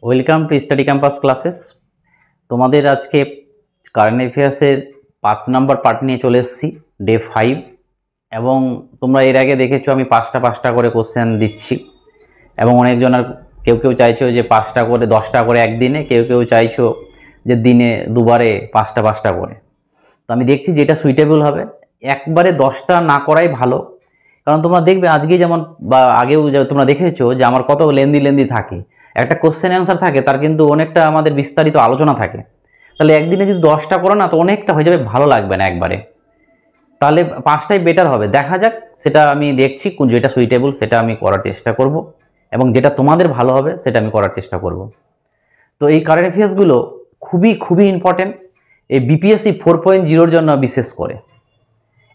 Welcome to study campus classes. তোমাদের আজকে current অ্যাফেয়ার্সের 5 নম্বর part নিয়ে চলে এসেছি, ডে 5। এবং তোমরা এর আগে দেখেছো আমি 5টা করে কোশ্চেন দিচ্ছি, এবং অনেকজনের কেউ চাইছো যে 5টা করে 10টা করে একদিনে, কেউ চাইছো যে দিনে দুবারে 5টা করে। তো আমি দেখছি যেটা সুইটেবল হবে, একবারে 10টা না করাই ভালো। কারণ তোমরা দেখবে আজকে যেমন বা আগেও তোমরা দেখেছো যে আমার কত লেন্দি থাকে, একটা কোশ্চেন অ্যান্সার থাকে, তার কিন্তু অনেকটা আমাদের বিস্তারিত আলোচনা থাকে। তাহলে একদিনে যদি 10টা করো না, তো অনেকটা হয়ে যাবে, ভালো লাগবে না একবারে। তাহলে 5টাই বেটার হবে। দেখা যাক, সেটা আমি দেখছি যেটা সুইটেবল সেটা আমি করার চেষ্টা করব, এবং যেটা তোমাদের ভালো হবে সেটা আমি করার চেষ্টা করব। তো এই কারেন্ট অ্যাফেয়ার্সগুলো খুবই ইম্পর্টেন্ট, এই বিপিএসসি 4.0-র জন্য বিশেষ করে।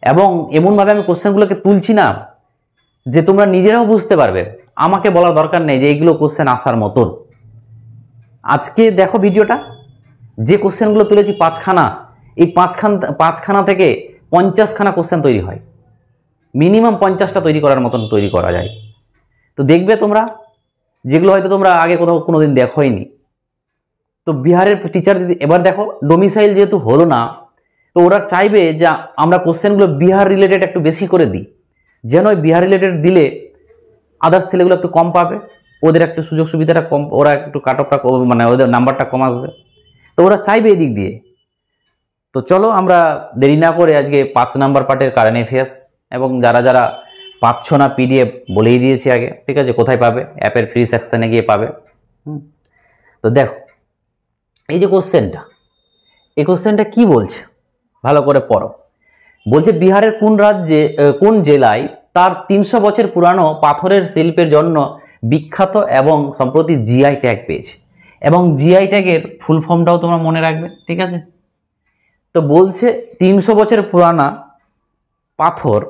এবং এমনভাবে আমি কোশ্চেনগুলোকে তুলছি না যে তোমরা নিজেরাও বুঝতে পারবে, আমাকে বলার দরকার নেই যে এইগুলো কোশ্চেন আসার মতন। আজকে দেখো ভিডিওটা, যে কোশ্চেনগুলো তুলেছি 5খানা, এই 5খানা থেকে 50খানা কোশ্চেন তৈরি হয়, মিনিমাম 50টা তৈরি করার মতন তৈরি করা যায়। তো দেখবে তোমরা, যেগুলো হয়তো তোমরা আগে কোথাও কোনোদিন দেখোইনি। তো বিহারের টিচার এবার দেখো, ডোমিসাইল যেহেতু হলো না, তো ওরা চাইবে যে আমরা কোশ্চেনগুলো বিহার রিলেটেড একটু বেশি করে দিই, যেন ওই বিহার রিলেটেড দিলে আদার্স ছেলেগুলো একটু কম পাবে, ওদের একটু সুযোগ সুবিধাটা কম, ওরা একটু কাট অফটা মানে ওদের নাম্বারটা কম আসবে। তো ওরা চাইবে এই দিক দিয়ে। তো চলো আমরা দেরি না করে আজকে 5 নাম্বার পার্টের কারেন্ট অ্যাফেয়ার্স, এবং যারা পাচ্ছ না পিডিএফ বলেই দিয়েছি আগে, ঠিক আছে? কোথায় পাবে? অ্যাপের ফ্রি সেকশনে গিয়ে পাবে। তো দেখো এই যে কোশ্চেনটা, এই কোশ্চেনটা কি বলছে ভালো করে পড়ো। বলছে বিহারের কোন জেলায় তার 300 বছর পুরানো পাথরের শিল্পের জন্য বিখ্যাত এবং সম্প্রতি জিআই ট্যাগ পেয়েছে। এবং জিআই ট্যাগের ফুল ফর্মটাও তোমরা মনে রাখবে, ঠিক আছে? তো বলছে 300 বছর পুরানা পাথর,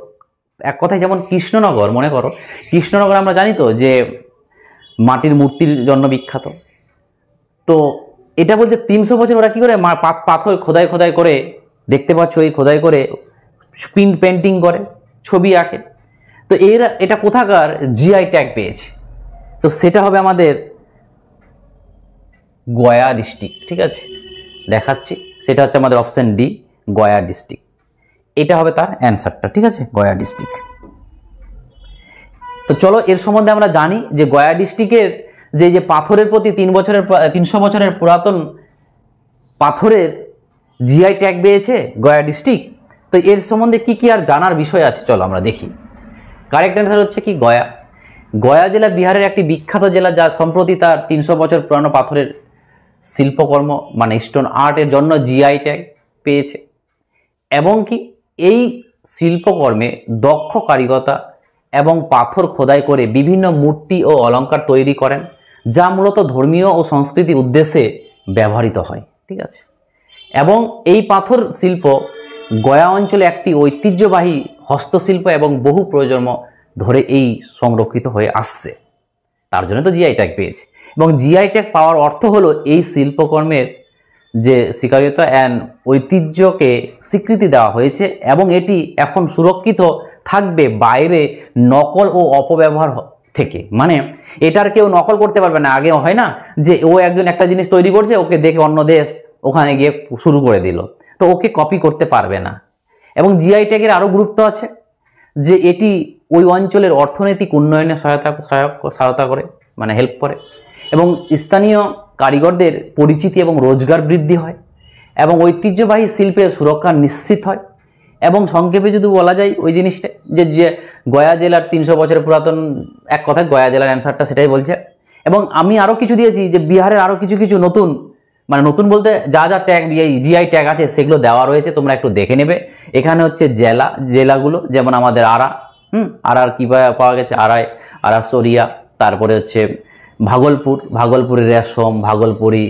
এক কথায় যেমন কৃষ্ণনগর, মনে করো কৃষ্ণনগর আমরা জানি তো যে মাটির মূর্তির জন্য বিখ্যাত। তো এটা বলছে 300 বছর ওরা কি করে পাথর খোদাই করে, দেখতে পাচ্ছ এই খোদাই করে পেন্টিং করে, ছবি আঁকে। তো এটা কোথাকার জিআই ট্যাগ পেয়েছে? তো সেটা হবে আমাদের গয়া ডিস্ট্রিক্ট, ঠিক আছে? দেখাচ্ছি, সেটা হচ্ছে আমাদের অপশন ডি, গয়া ডিস্ট্রিক্ট। এটা হবে তার অ্যান্সারটা, ঠিক আছে? গয়া ডিস্ট্রিক্ট। তো চলো এর সম্বন্ধে আমরা জানি যে গয়া ডিস্ট্রিক্টের যে পাথরের প্রতি 300 বছরের পুরাতন পাথরের জিআই ট্যাগ পেয়েছে গয়া ডিস্ট্রিক্ট। তো এর সম্বন্ধে কি আর জানার বিষয় আছে, চলো আমরা দেখি। কারেক্ট অ্যান্সার হচ্ছে কি গয়া জেলা বিহারের একটি বিখ্যাত জেলা, যা সম্প্রতি তার 300 বছর পুরানো পাথরের শিল্পকর্ম মানে স্টোন আর্টের জন্য জিআই ট্যাগ পেয়েছে। এবং কি এই শিল্পকর্মে দক্ষ কারিগরতা এবং পাথর খোদাই করে বিভিন্ন মূর্তি ও অলংকার তৈরি করেন, যা মূলত ধর্মীয় ও সাংস্কৃতিক উদ্দেশ্যে ব্যবহৃত হয়, ঠিক আছে? এবং এই পাথর শিল্প গয়া অঞ্চলে একটি ঐতিহ্যবাহী হস্তশিল্প এবং বহু প্রজন্ম ধরে এই সংরক্ষিত হয়ে আসছে, তার জন্য তো জিআই ট্যাগ পেয়েছে। এবং জিআই ট্যাগ পাওয়ার অর্থ হলো এই শিল্পকর্মের যে স্বীকার্যতা অ্যান্ড ঐতিহ্যকে স্বীকৃতি দেওয়া হয়েছে, এবং এটি এখন সুরক্ষিত থাকবে বাইরে নকল ও অপব্যবহার থেকে। মানে এটার কেউ নকল করতে পারবে না। আগে হয় না যে ও একজন একটা জিনিস তৈরি করছে, ওকে দেখে অন্য দেশ ওখানে গিয়ে শুরু করে দিল, তো ওকে কপি করতে পারবে না। এবং জিআই ট্যাগের আরও গুরুত্ব আছে যে এটি ওই অঞ্চলের অর্থনৈতিক উন্নয়নে সহায়তা করে, মানে হেল্প করে, এবং স্থানীয় কারিগরদের পরিচিতি এবং রোজগার বৃদ্ধি হয়, এবং ঐতিহ্যবাহী শিল্পের সুরক্ষা নিশ্চিত হয়। এবং সংক্ষেপে যদি বলা যায় ওই জিনিসটা যে গয়া জেলার 300 বছরের পুরাতন, এক কথায় গয়া জেলার অ্যান্সারটা সেটাই বলছে। এবং আমি আরও কিছু দিয়েছি যে বিহারের আরও কিছু নতুন, মানে নতুন বলতে যা ট্যাগ জিআই ট্যাগ আছে সেগুলো দেওয়া রয়েছে, তোমরা একটু দেখে নেবে। এখানে হচ্ছে জেলাগুলো, যেমন আমাদের আরার কি পাওয়া গেছে, আরা সরিয়া, তারপরে হচ্ছে ভাগলপুরের রেশম, ভাগলপুরি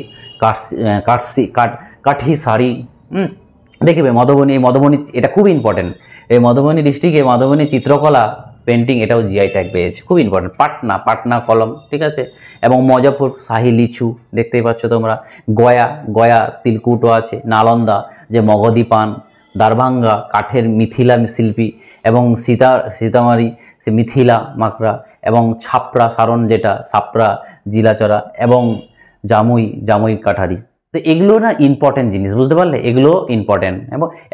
কাঠি শাড়ি, দেখবে মধুবনী এটা খুব ইম্পর্টেন্ট। এই মধুবনী ডিস্ট্রিক্টে মধুবনী চিত্রকলা পেন্টিং, এটাও জিআই ট্যাগ পেয়েছে, খুব ইম্পর্টেন্ট। পাটনা কলম, ঠিক আছে? এবং মজাপুর শাহী লিচু দেখতেই পাচ্ছ তোমরা। গয়া তিলকুটো আছে। নালন্দা যে মগধি পান, দারভাঙ্গা কাঠের মিথিলা শিল্পী, এবং সীতামারি সে মিথিলা মাকড়া, এবং ছাপড়া সারণ যেটা সাপড়া জিলাচরা, এবং জামুই কাঠারি। তো এগুলো না ইম্পর্টেন্ট জিনিস, বুঝতে পারলে, এগুলো ইম্পর্টেন্ট।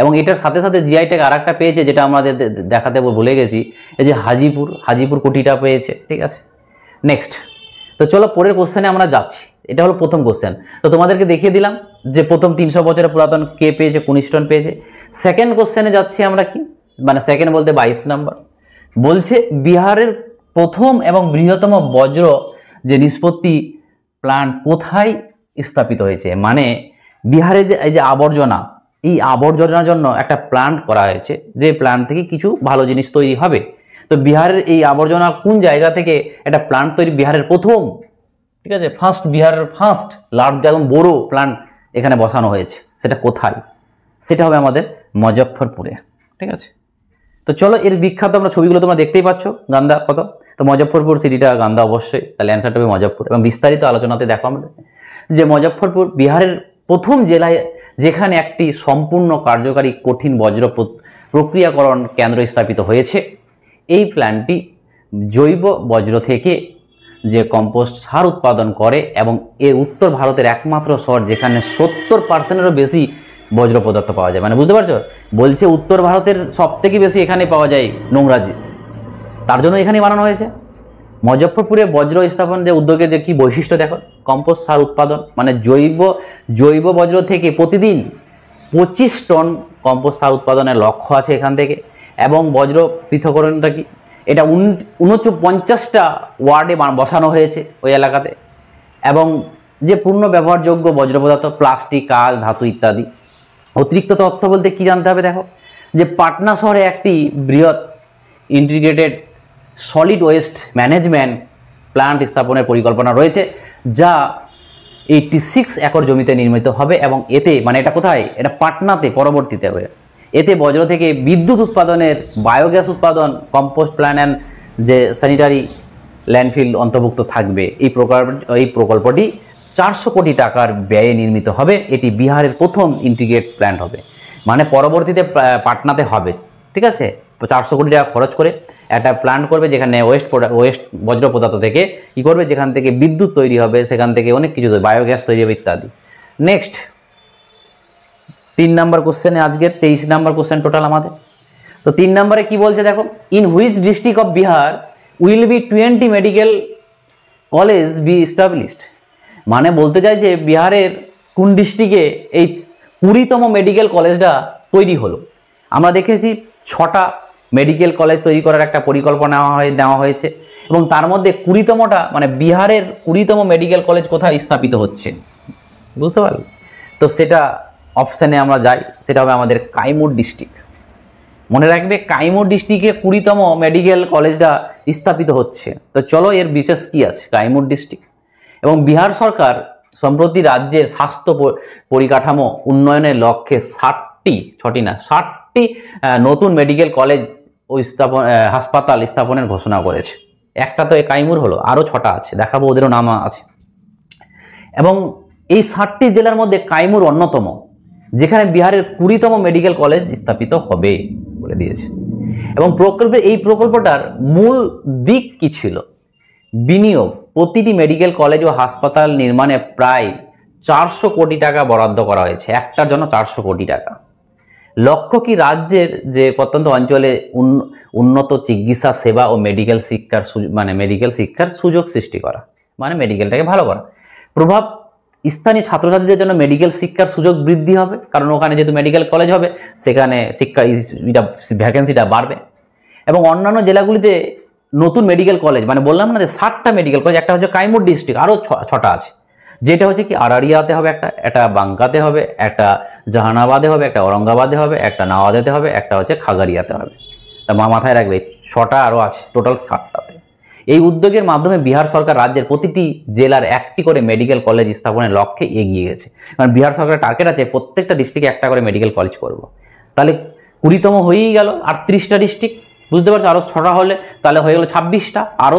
এবং এটার সাথে সাথে জিআই ট্যাগ আর একটা পেয়েছে, যেটা আমাদের দেখাতে ভুলে গেছি, এই যে হাজিপুর কোটিটা পেয়েছে, ঠিক আছে। নেক্সট, তো চলো পরের কোশ্চেনে আমরা যাচ্ছি। এটা হলো প্রথম কোশ্চেন। তো তোমাদেরকে দেখিয়ে দিলাম যে প্রথম 300 বছরের পুরাতন কে পেয়েছে, কোন স্টোন পেয়েছে। সেকেন্ড কোশ্চেনে যাচ্ছি আমরা, কি মানে সেকেন্ড বলতে 22 নাম্বার বলছে, বিহারের প্রথম এবং বৃহত্তম বজ্র যে নিষ্পত্তি প্ল্যান্ট কোথায় স্থাপিত হয়েছে। মানে বিহারে যে এই যে আবর্জনা, এই আবর্জনার জন্য একটা প্ল্যান্ট করা হয়েছে, যে প্ল্যান্ট থেকে কিছু ভালো জিনিস তৈরি হবে। তো বিহারের এই আবর্জনা কোন জায়গা থেকে একটা প্ল্যান্ট তৈরি, বিহারের প্রথম, ঠিক আছে, বিহারের ফার্স্ট লার্জ এবং বড় প্ল্যান্ট এখানে বসানো হয়েছে, সেটা কোথায়? সেটা হবে আমাদের মুজফ্ফরপুরে, ঠিক আছে। তো চলো, এর বিখ্যাত আমরা ছবিগুলো তোমরা দেখতেই পাচ্ছ, গান্ধা কত। তো মুজফ্ফরপুর সিটিটা গান্ধা অবশ্যই, তাহলে অ্যান্সারটা হবে মুজফ্ফর। এবং বিস্তারিত আলোচনাতে দেখো আমরা যে মুজফ্ফরপুর বিহারের প্রথম জেলায়, যেখানে একটি সম্পূর্ণ কার্যকারী কঠিন বজ্র প্রক্রিয়াকরণ কেন্দ্র স্থাপিত হয়েছে। এই প্ল্যান্টটি জৈব বজ্র থেকে যে কম্পোস্ট সার উৎপাদন করে এবং এর উত্তর ভারতের একমাত্র শহর যেখানে 70%-এরও বেশি বজ্র পদার্থ পাওয়া যায়। মানে বুঝতে পারছো, বলছে উত্তর ভারতের সব থেকে বেশি এখানে পাওয়া যায় নোংরা, তার জন্য এখানেই বানানো হয়েছে। মুজফ্ফরপুরে বজ্র স্থাপন যে উদ্যোগের যে কি বৈশিষ্ট্য দেখো, কম্পোস্ট সার উৎপাদন, মানে জৈব বজ্র থেকে প্রতিদিন 25 টন কম্পোস্ট সার উৎপাদনের লক্ষ্য আছে এখান থেকে। এবং বজ্র পৃথকরণটা কি, এটা 49টা ওয়ার্ডে বসানো হয়েছে ওই এলাকাতে। এবং যে পূর্ণ ব্যবহারযোগ্য বজ্র পদার্থ, প্লাস্টিক, কাঁচ, ধাতু ইত্যাদি। অতিরিক্ত তথ্য বলতে কি জানতে হবে দেখো, যে পাটনা শহরে একটি বৃহৎ integrated solid waste management plant স্থাপনের পরিকল্পনা রয়েছে, যা 86 একর জমিতে নির্মিত হবে। এবং এতে, মানে এটা কোথায়, এটা পাটনাতে পরবর্তীতে হবে। এতে বজ্র থেকে বিদ্যুৎ উৎপাদনের, বায়োগ্যাস উৎপাদন, কম্পোস্ট প্ল্যান্ট অ্যান্ড যে স্যানিটারি ল্যান্ডফিল অন্তর্ভুক্ত থাকবে। এই প্রকল্পটি 400 কোটি টাকার ব্যয়ে নির্মিত হবে। এটি বিহারের প্রথম ইন্টিগ্রেট প্ল্যান্ট হবে, মানে পরবর্তীতে পাটনাতে হবে, ঠিক আছে। 400 কোটি টাকা খরচ করে একটা প্ল্যান্ট করবে, যেখানে ওয়েস্ট বজ্র পদার্থ থেকে কী করবে, যেখান থেকে বিদ্যুৎ তৈরি হবে, সেখান থেকে অনেক কিছু বায়োগ্যাস তৈরি হবে ইত্যাদি। নেক্সট 3 নাম্বার কোশ্চেনে, আজকের 23 নাম্বার কোশ্চেন টোটাল আমাদের। তো 3 নম্বরে কি বলছে দেখো, in which district of Bihar will be 20 medical college B established. মানে বলতে চাই যে বিহারের কোন ডিস্ট্রিক্টে এই 20তম মেডিকেল কলেজটা তৈরি হলো। আমরা দেখেছি 6টা মেডিকেল কলেজ তৈরি করার একটা পরিকল্পনা নেওয়া হয়েছে, এবং তার মধ্যে 20তমটা, মানে বিহারের 20তম মেডিকেল কলেজ কোথায় স্থাপিত হচ্ছে, বুঝতে পারলে। তো সেটা অপশানে আমরা যাই, সেটা হবে আমাদের কাইমুর ডিস্ট্রিক্ট। মনে রাখবে, কাইমুর ডিস্ট্রিক্টে 20তম মেডিকেল কলেজটা স্থাপিত হচ্ছে। তো চলো, এর বিশেষ কি আছে কাইমুর ডিস্ট্রিক্ট। এবং বিহার সরকার সম্প্রতি রাজ্যের স্বাস্থ্য পরিকাঠামো উন্নয়নের লক্ষ্যে 60টি নতুন মেডিকেল কলেজ ও হাসপাতাল স্থাপনের ঘোষণা করেছে। একটা তো কাইমুর হলো, আরও 6টা আছে, দেখাবো, ওদেরও নাম আছে। এবং এই 60টি জেলার মধ্যে কাইমুর অন্যতম, যেখানে বিহারের 20তম মেডিকেল কলেজ স্থাপিত হবে বলে দিয়েছে। এবং এই প্রকল্পটার মূল দিক কি ছিল? বিনিয়োগ, প্রতিটি মেডিকেল কলেজ ও হাসপাতাল নির্মাণে প্রায় 400 কোটি টাকা বরাদ্দ করা হয়েছে, একটার জন্য 400 কোটি টাকা। লক্ষ্য কি, রাজ্যের যে প্রত্যন্ত অঞ্চলে উন্নত চিকিৎসা সেবা ও মেডিকেল শিক্ষার সুযোগ সৃষ্টি করা, মানে মেডিকেলটাকে ভালো করা। প্রভাব, স্থানীয় ছাত্রছাত্রীদের জন্য মেডিকেল শিক্ষার সুযোগ বৃদ্ধি হবে, কারণ ওখানে যেহেতু মেডিকেল কলেজ হবে, সেখানে ভ্যাকেন্সিটা বাড়বে। এবং অন্যান্য জেলাগুলিতে নতুন মেডিকেল কলেজ, মানে বললাম না যে 60টা মেডিকেল কলেজ, একটা হচ্ছে কাইমুর ডিস্ট্রিক্ট, আরও 6টা আছে, যেটা হচ্ছে কি আরারিয়াতে হবে, একটা বাঙ্কাতে হবে, একটা জাহানাবাদে হবে, একটা ঔরঙ্গাবাদে হবে, একটা নাওয়াদাতে হবে, একটা হচ্ছে খাগারিয়াতে হবে। তা মাথায় রাখবে, 6টা আরও আছে, টোটাল 60টাতে। এই উদ্যোগের মাধ্যমে বিহার সরকার রাজ্যের প্রতিটি জেলার একটি করে মেডিকেল কলেজ স্থাপনের লক্ষ্যে এগিয়ে গেছে। কারণ বিহার সরকারের টার্গেট আছে প্রত্যেকটা ডিস্ট্রিক্টে একটা করে মেডিকেল কলেজ করব। তাহলে 20তম হয়েই গেল, 38টা ডিস্ট্রিক্ট, বুঝতে পারছো, আরও 6টা হলে তাহলে হয়ে গেল 26টা, আরও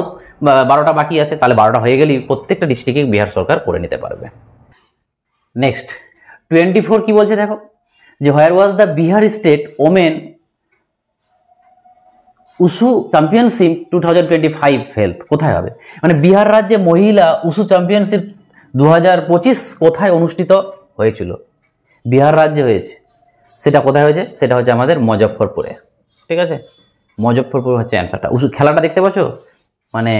12টা বাকি আছে, তাহলে 12টা হয়ে গেলেই প্রত্যেকটা ডিস্ট্রিক্টে বিহার সরকার করে নিতে পারবে। নেক্সট 24 কি বলছে দেখো, যে where was the Bihar state women wushu championship 2025 held, কোথায় হবে? মানে বিহার রাজ্যে মহিলা উসু চ্যাম্পিয়নশিপ 2025 কোথায় অনুষ্ঠিত হয়েছিল? বিহার রাজ্যে হয়েছে। সেটা কোথায় হয়েছে? সেটা হচ্ছে আমাদের মুজফ্ফরপুরে। ঠিক আছে, মুজফ্ফরপুর হচ্ছে অ্যান্সারটা। খেলাটা দেখতে পাচ্ছ, মানে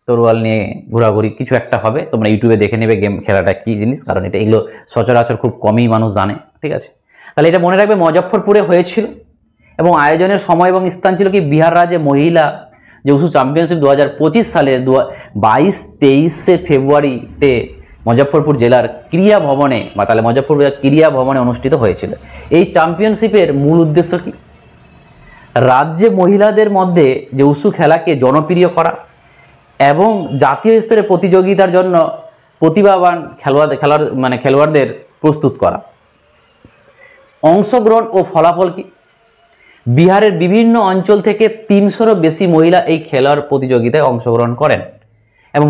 তরোয়াল নিয়ে ঘোরাঘুরি কিছু একটা হবে, তোমরা ইউটিউবে দেখে নেবে গেম খেলাটা কি জিনিস, কারণ এগুলো সচরাচর খুব কমই মানুষ জানে। ঠিক আছে, তাহলে এটা মনে রাখবে মুজফ্ফরপুরে হয়েছিল। এবং আয়োজনের সময় এবং স্থান ছিল কি? বিহার রাজ্যে মহিলা যে উশু চ্যাম্পিয়নশিপ 2025 সালে 22-23 ফেব্রুয়ারিতে মুজফ্ফরপুর জেলার ক্রীড়া ভবনে, বা তাহলে মুজফ্ফরপুর ক্রীড়া ভবনে অনুষ্ঠিত হয়েছিল। এই চ্যাম্পিয়নশিপের মূল উদ্দেশ্য কি? রাজ্যে মহিলাদের মধ্যে যে উশু খেলাকে জনপ্রিয় করা এবং জাতীয় স্তরে প্রতিযোগিতার জন্য প্রতিভাবান খেলোয়াড়দের প্রস্তুত করা। অংশগ্রহণ ও ফলাফল কি? বিহারের বিভিন্ন অঞ্চল থেকে 300-রও বেশি মহিলা এই খেলার প্রতিযোগিতায় অংশগ্রহণ করেন এবং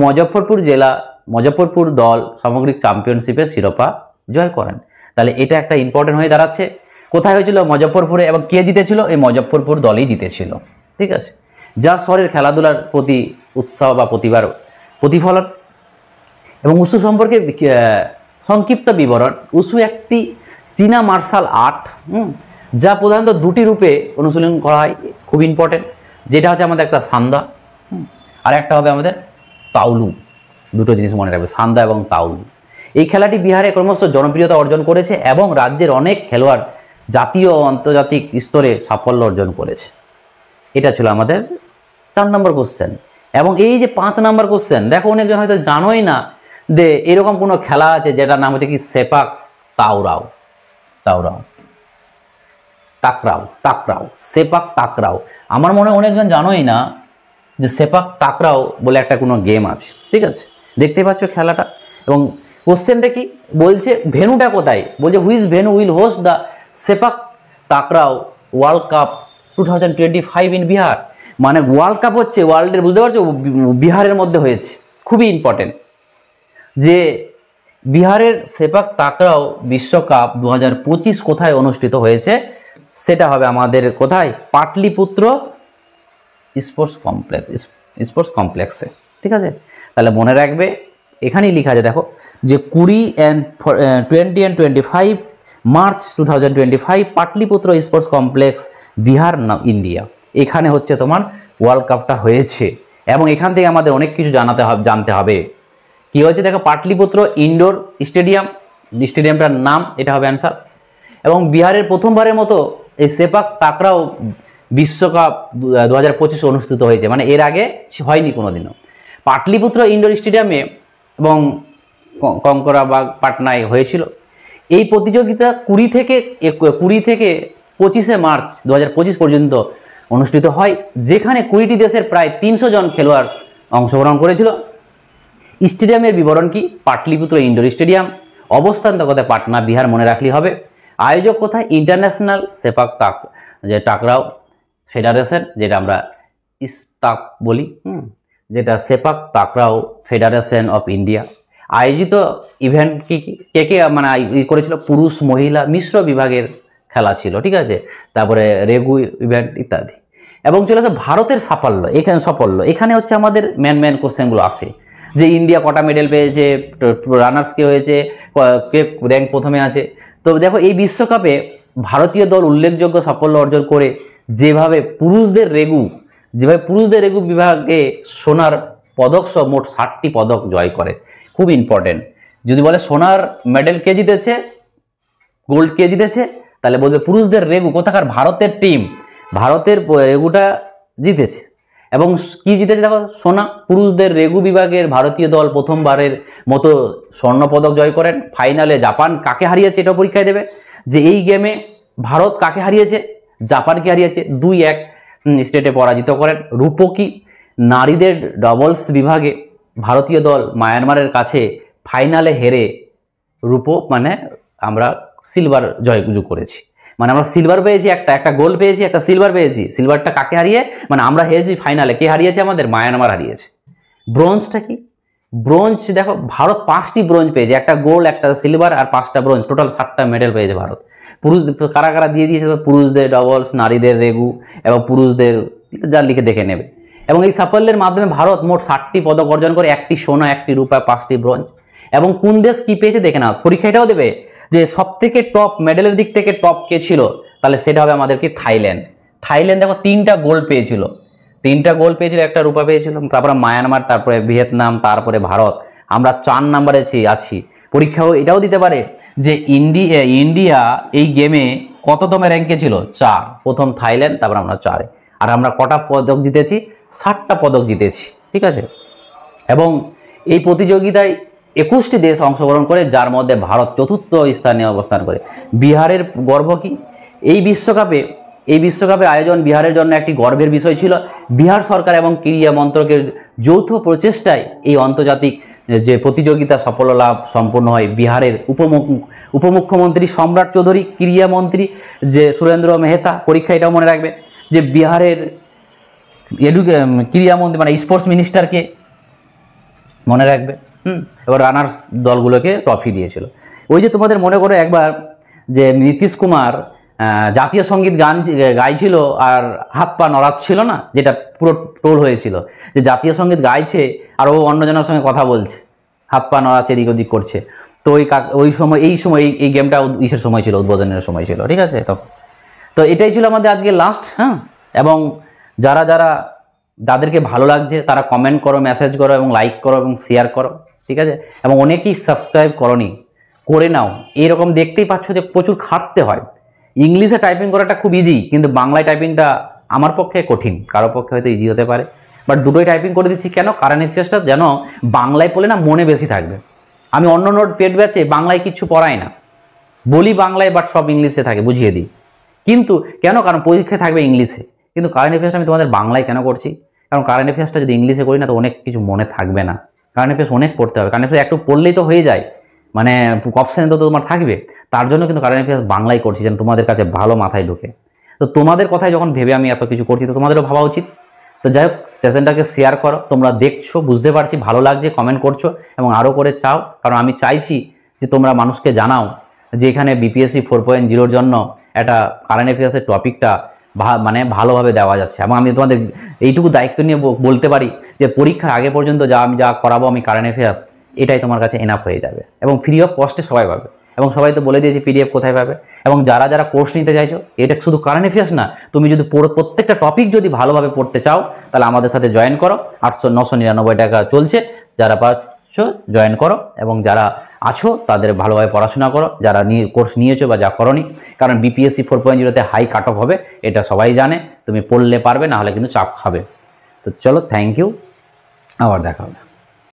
মুজফ্ফরপুর দল সামগ্রিক চ্যাম্পিয়নশিপের শিরোপা জয় করেন। তাহলে এটা একটা ইম্পর্টেন্ট হয়ে দাঁড়াচ্ছে। কোথায় হয়েছিল? মুজফ্ফরপুরে। এবং কে জিতেছিল? এই মুজফ্ফরপুর দলই জিতেছিল। ঠিক আছে, যা শহরের খেলাধুলার প্রতি উৎসাহ বা প্রতিভার প্রতিফলন। এবং উশু সম্পর্কে সংক্ষিপ্ত বিবরণ। উশু একটি চীনা মার্শাল আর্ট, যা প্রধানত দুটি রূপে অনুশীলন করা হয়, খুব ইম্পর্টেন্ট। যেটা হচ্ছে আমাদের একটা সান্দা, আর একটা হবে আমাদের তাওলু। দুটো জিনিস মনে রাখবে, সান্দা এবং তাওলু। এই খেলাটি বিহারে ক্রমশ জনপ্রিয়তা অর্জন করেছে এবং রাজ্যের অনেক খেলোয়াড় জাতীয় ও আন্তর্জাতিক স্তরে সাফল্য অর্জন করেছে। এটা ছিল আমাদের 4 নম্বর কোশ্চেন। এবং এই যে 5 নম্বর কোশ্চেন, দেখো অনেকজন হয়তো জানোই না যে এরকম কোনো খেলা আছে যেটার নাম হচ্ছে কি সেপাক তাকরাও। সেপাক তাকরাও। আমার মনে হয় অনেকজন জানোই না যে সেপাক তাকরাও বলে একটা কোনো গেম আছে। ঠিক আছে, দেখতে পাচ্ছ খেলাটা। এবং কোশ্চেনটা কি বলছে? ভেনুটা কোথায়? বলছে which venue will host the sepak takraw world cup 2025 in Bihar. মানে ওয়ার্ল্ড কাপ হচ্ছে ওয়ার্ল্ডের, বুঝতে পারছো, বিহারের মধ্যে হয়েছে। খুবই ইম্পর্টেন্ট যে বিহারের সেপাক তাকরাও বিশ্বকাপ 2025 কোথায় অনুষ্ঠিত হয়েছে? সেটা হবে আমাদের কোথায়? পাটলিপুত্র স্পোর্টস কমপ্লেক্সে। ঠিক আছে, তাহলে মনে রাখবে এখানেই লেখা আছে, দেখো যে 20 and 25 March 2025 Pataliputra sports complex, Bihar, India. এখানে হচ্ছে তোমার ওয়ার্ল্ড কাপটা হয়েছে। এবং এখান থেকে আমাদের অনেক কিছু জানতে হবে। কি হয়েছে দেখো, পাটলিপুত্র ইনডোর স্টেডিয়ামটার নাম, এটা হবে অ্যান্সার। এবং বিহারের প্রথমবারের মতো এই সেপাক তাকরাও বিশ্বকাপ 2025 অনুষ্ঠিত হয়েছে, মানে এর আগে হয়নি কোনোদিনও। পাটলিপুত্র ইনডোর স্টেডিয়ামে এবং কঙ্করাবাগ, পাটনায় হয়েছিল। এই প্রতিযোগিতা 20 থেকে 25 মার্চ 2025 পর্যন্ত অনুষ্ঠিত হয়, যেখানে 20টি দেশের প্রায় 300 জন খেলোয়াড় অংশগ্রহণ করেছিল। স্টেডিয়ামের বিবরণ কি? পাটলিপুত্র ইনডোর স্টেডিয়াম, অবস্থান কোথায়? পাটনা, বিহার, মনে রাখলেই হবে। আয়োজক কোথায়? ইন্টারন্যাশনাল সেপাক তাকরাও ফেডারেশন, যেটা আমরা ইস্তাক বলি, যেটা সেপাক তাকরাও ফেডারেশন অফ ইন্ডিয়া। আয়োজিত ইভেন্ট কে মানে করেছিল? পুরুষ মহিলা মিশ্র বিভাগের খেলা ছিল। ঠিক আছে, তারপরে রেগু ইভেন্ট ইত্যাদি। এবং চলে আসে ভারতের সাফল্য। এখানে হচ্ছে আমাদের মেন কোশ্চেনগুলো আসে, যে ইন্ডিয়া কটা মেডেল পেয়েছে, রানার্স কে হয়েছে, কে র্যাঙ্ক প্রথমে আছে। তো দেখো এই বিশ্বকাপে ভারতীয় দল উল্লেখযোগ্য সাফল্য অর্জন করে যেভাবে পুরুষদের রেগু বিভাগে সোনার পদক সহ মোট 60টি পদক জয় করে। খুব ইম্পর্টেন্ট। যদি বলে সোনার মেডেল কে জিতেছে, গোল্ড কে জিতেছে, তাহলে বলবে পুরুষদের রেগু কোথাকার? ভারতের টিম, ভারতের রেগুটা জিতেছে। এবং কি জিতেছে দেখো? সোনা। পুরুষদের রেগু বিভাগের ভারতীয় দল প্রথমবারের মতো স্বর্ণপদক জয় করেন। ফাইনালে জাপান কাকে হারিয়েছে এটাও পরীক্ষায় দেবে, যে এই গেমে ভারত কাকে হারিয়েছে? জাপানকে হারিয়েছে, 2-1 স্টেটে পরাজিত করেন। রূপো কি? নারীদের ডাবলস বিভাগে ভারতীয় দল মায়ানমারের কাছে ফাইনালে হেরে রূপো, মানে আমরা সিলভার জয় করেছি। মানে আমরা সিলভার পেয়েছি, একটা গোল্ড পেয়েছি, একটা সিলভার পেয়েছি। সিলভারটা কাকে হারিয়ে? মানে আমরা হেরেছি ফাইনালে। কে হারিয়েছে? আমাদের মায়ানমার হারিয়েছে। ব্রোঞ্জটা কি? ব্রোঞ্জ দেখো ভারত 5টি ব্রোঞ্জ পেয়েছে, একটা গোল্ড, একটা সিলভার আর 5টা ব্রোঞ্জ, টোটাল 7টা মেডেল পেয়েছে ভারত। পুরুষ কারা দিয়ে দিয়েছে? পুরুষদের ডাবলস, নারীদের রেগু এবং পুরুষদের, যা লিখে দেখে নেবে। এবং এই সাফল্যের মাধ্যমে ভারত মোট 60টি পদক অর্জন করে, 1টি সোনা, 1টি রূপা, 5টি ব্রোঞ্জ। এবং কোন দেশ কি পেয়েছে দেখে নাও। পরীক্ষাটাও দেবে যে সব থেকে টপ মেডেলের দিক থেকে টপ কে ছিল, তাহলে সেটা হবে আমাদের কি থাইল্যান্ড। থাইল্যান্ড দেখো 3টা গোল্ড পেয়েছিল, 3টা গোল্ড পেয়েছিল, একটা রূপা পেয়েছিল, তারপরে মায়ানমার, তারপরে ভিয়েতনাম, তারপরে ভারত। আমরা 4 নম্বরে আছি। পরীক্ষাও এটাও দিতে পারে যে ইন্ডিয়া এই গেমে কততম র্যাঙ্কে ছিল, 4, প্রথম থাইল্যান্ড, তারপর আমরা 4-এ। আর আমরা কটা পদক জিতেছি, 7টা পদক জিতেছি, ঠিক আছে। এবং এই প্রতিযোগিতায় 21টি দেশ অংশগ্রহণ করে, যার মধ্যে ভারত 4র্থ স্থানে অবস্থান করে। বিহারের গর্ব কি, এই বিশ্বকাপে আয়োজন বিহারের জন্য একটি গর্বের বিষয় ছিল। বিহার সরকার এবং ক্রীড়া মন্ত্রকের যৌথ প্রচেষ্টায় এই আন্তর্জাতিক যে প্রতিযোগিতা সাফল্য সম্পন্ন হয়। বিহারের উপমুখ্যমন্ত্রী সম্রাট চৌধুরী, ক্রীড়ামন্ত্রী যে সুরেন্দ্র মেহতা, পরীক্ষা এটাও মনে রাখবে যে বিহারের ক্রীড়ামন্ত্রী মানে স্পোর্টস মিনিস্টারকে মনে রাখবে। এবার রানার্স দলগুলোকে ট্রফি দিয়েছিল। ওই যে তোমাদের মনে করো একবার যে নীতিশ কুমার জাতীয় সঙ্গীত গান গাইছিল আর হাত পা নড়াচ্ছিল না, যেটা পুরো টোল হয়েছিল যে জাতীয় সঙ্গীত গাইছে আর ও অন্যজনের সঙ্গে কথা বলছে, হাত পা নড়াচ্ছে, এদিক ওদিক করছে। তো এই গেমটা ইসের সময় ছিল, উদ্বোধনের সময় ছিল, ঠিক আছে। তো এটাই ছিল আমাদের আজকে লাস্ট। এবং যাদেরকে ভালো লাগছে তারা কমেন্ট করো, মেসেজ করো এবং লাইক করো এবং শেয়ার করো, ঠিক আছে। এবং অনেকেই সাবস্ক্রাইব করনি, করে নাও। এইরকম দেখতেই পাচ্ছ যে প্রচুর খাটতে হয়। ইংলিশে টাইপিং করাটা খুব ইজি, কিন্তু বাংলায় টাইপিংটা আমার পক্ষে কঠিন, কারো পক্ষে হয়তো ইজি হতে পারে। বাট দুটোই টাইপিং করে দিচ্ছি কেন, কারেন্ট অ্যাফেয়ার্সটা যেন বাংলায় পড়লে না মনে বেশি থাকবে। আমি অন্য নোট পেড ব্যাচে বাংলায় কিচ্ছু পড়াই না, বলি বাংলায়, বাট সব ইংলিশে থাকে, বুঝিয়ে দিই। কিন্তু কেন, কারণ পরীক্ষায় থাকবে ইংলিশে। কিন্তু কারেন্ট অ্যাফেয়ার্সটা আমি তোমাদের বাংলায় কেন করছি, কারণ কারেন্ট অ্যাফেয়ার্সটা যদি ইংলিশে করি না তো অনেক কিছু মনে থাকবে না। কারেন্ট অ্যাফেয়ার্স অনেক পড়তে হবে, কারেন্ট অ্যাফেয়ার্স একটু পড়লেই তো হয়ে যায়, মানে অপশানে তো তোমার থাকবে। তার জন্য কিন্তু কারেন্ট অ্যাফেয়ার্স বাংলায় করছি, যেন তোমাদের কাছে ভালো মাথায় ঢোকে। তো তোমাদের কথায় যখন ভেবে আমি এত কিছু করছি, তো তোমাদেরও ভাবা উচিত। তো যাই হোক, সেশনটাকে শেয়ার করো। তোমরা দেখছো, বুঝতে পারছি, ভালো লাগছে, কমেন্ট করছো এবং আরও করে চাও, কারণ আমি চাইছি যে তোমরা মানুষকে জানাও যে এখানে বিপিএসসি 4.0-র জন্য একটা কারেন্ট অ্যাফেয়ার্সের টপিকটা মানে ভালোভাবে দেওয়া যাচ্ছে। এবং আমি তোমাদের এইটুকু দায়িত্ব নিয়ে বলতে পারি যে পরীক্ষার আগে পর্যন্ত আমি যা করাবো আমি কারেন্ট অ্যাফেয়ার্স, এটাই তোমার কাছে এনাফ হয়ে যাবে এবং ফ্রি অফ কস্টে সবাই পাবে। এবং সবাই তো বলে দিয়েছি পিডিএফ কোথায় পাবে। এবং যারা কোর্স নিতে চাইছো, এটা শুধু কারেন্ট অ্যাফেয়ার্স না, তুমি যদি প্রত্যেকটা টপিক যদি ভালোভাবে পড়তে চাও, তাহলে আমাদের সাথে জয়েন করো। 999 টাকা চলছে, যারা পাচ্ছ জয়েন করো। এবং যারা আছো তাদের ভালোভাবে পড়াশোনা করো, যারা কোর্স নিয়েছো বা যা করোনি। কারণ বিপিএসসি 4.0-তে হাই কাট অফ হবে, এটা সবাই জানে। তুমি পড়লে পারবে, না হলে কিন্তু চাপ খাবে। তো চলো, থ্যাংক ইউ, আবার দেখা হবে।